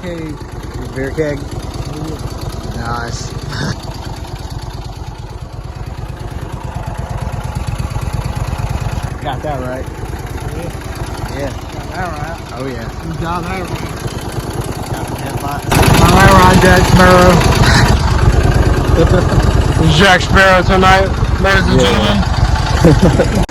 keg. Beer keg. Nice. Got that right. Yeah. Got that right. Oh yeah. You got that right. Got the headlight. All right, Jack Sparrow. This is Jack Sparrow tonight, ladies and gentlemen.